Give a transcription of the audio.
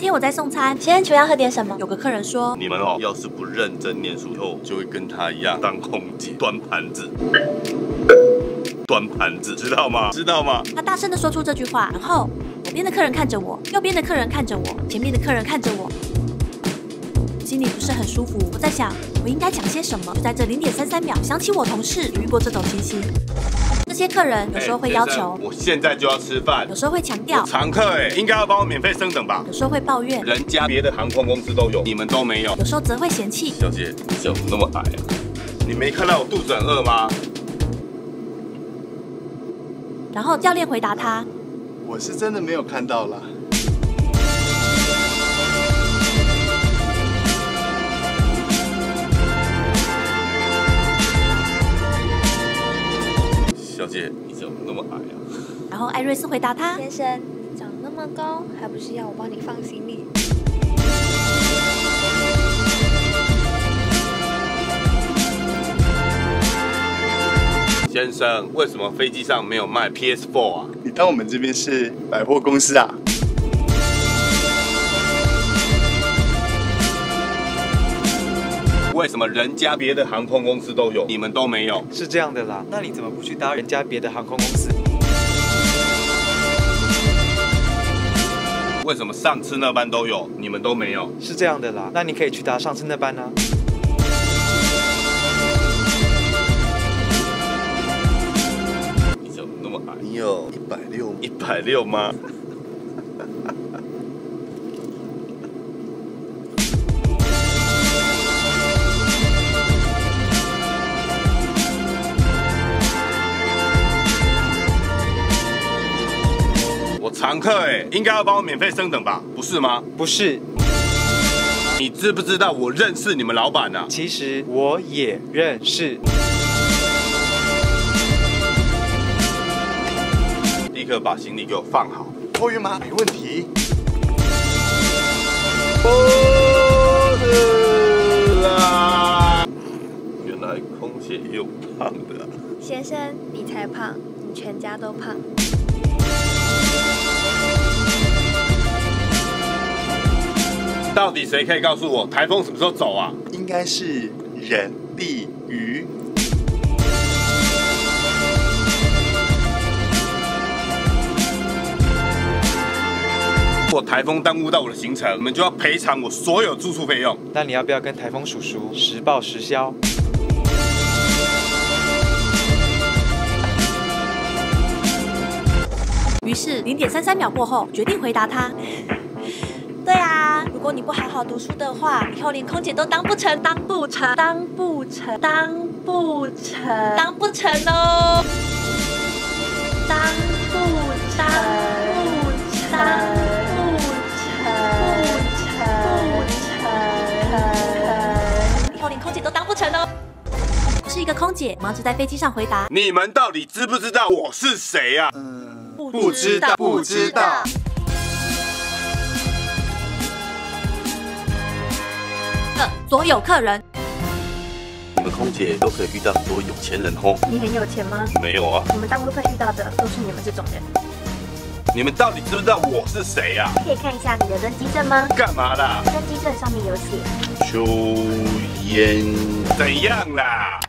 天我在送餐，先生请问要喝点什么？有个客人说，你们哦，要是不认真念书，以后就会跟他一样当空姐，端盘子。端盘子，知道吗？知道吗？他大声的说出这句话，然后左边的客人看着我，右边的客人看着我，前面的客人看着我，心里不是很舒服。我在想，我应该讲些什么？就在这0.33秒，想起我同事也遇过这种情形。这些客人有时候会要求，我现在就要吃饭；有时候会强调，常客应该要帮我免费升等吧；有时候会抱怨，人家别的航空公司都有，你们都没有；有时候则会嫌弃，小姐，你怎么那么矮啊？你没看到我肚子很饿吗？然后教练回答他：“我是真的没有看到啦。”小姐，你怎么那么矮啊？然后艾瑞斯回答他：“先生，你长那么高，还不是要我帮你放行李？”先生，为什么飞机上没有卖 PS4 啊？你当我们这边是百货公司啊？为什么人家别的航空公司都有，你们都没有？是这样的啦，那你怎么不去搭人家别的航空公司？为什么上次那班都有，你们都没有？是这样的啦，那你可以去搭上次那班啊。你有160吗？我常客应该要帮我免费升等吧？不是吗？不是。你知不知道我认识你们老板啊？其实我也认识。立刻把行李给我放好。托运吗？没问题。啦！原来空姐也有胖的啊。先生，你才胖，你全家都胖。到底谁可以告诉我台风什么时候走啊？应该是人力鱼。如果台风耽误到我的行程，你们就要赔偿我所有住宿费用。那你要不要跟台风叔叔实报实销？于是0.33秒过后，决定回答他。对啊，如果你不好好读书的话，以后连空姐都当不成，当不成哦，当不成。以后连空姐都当不成哦。我是一个空姐，忙着在飞机上回答。你们到底知不知道我是谁啊？不知道。所有客人，你们空姐都可以遇到很多有钱人哦。你很有钱吗？没有啊。我们大部分遇到的都是你们这种人。你们到底知不知道我是谁啊？可以看一下你的登机证吗？干嘛啦？登机证上面有写。秋烟怎样啦？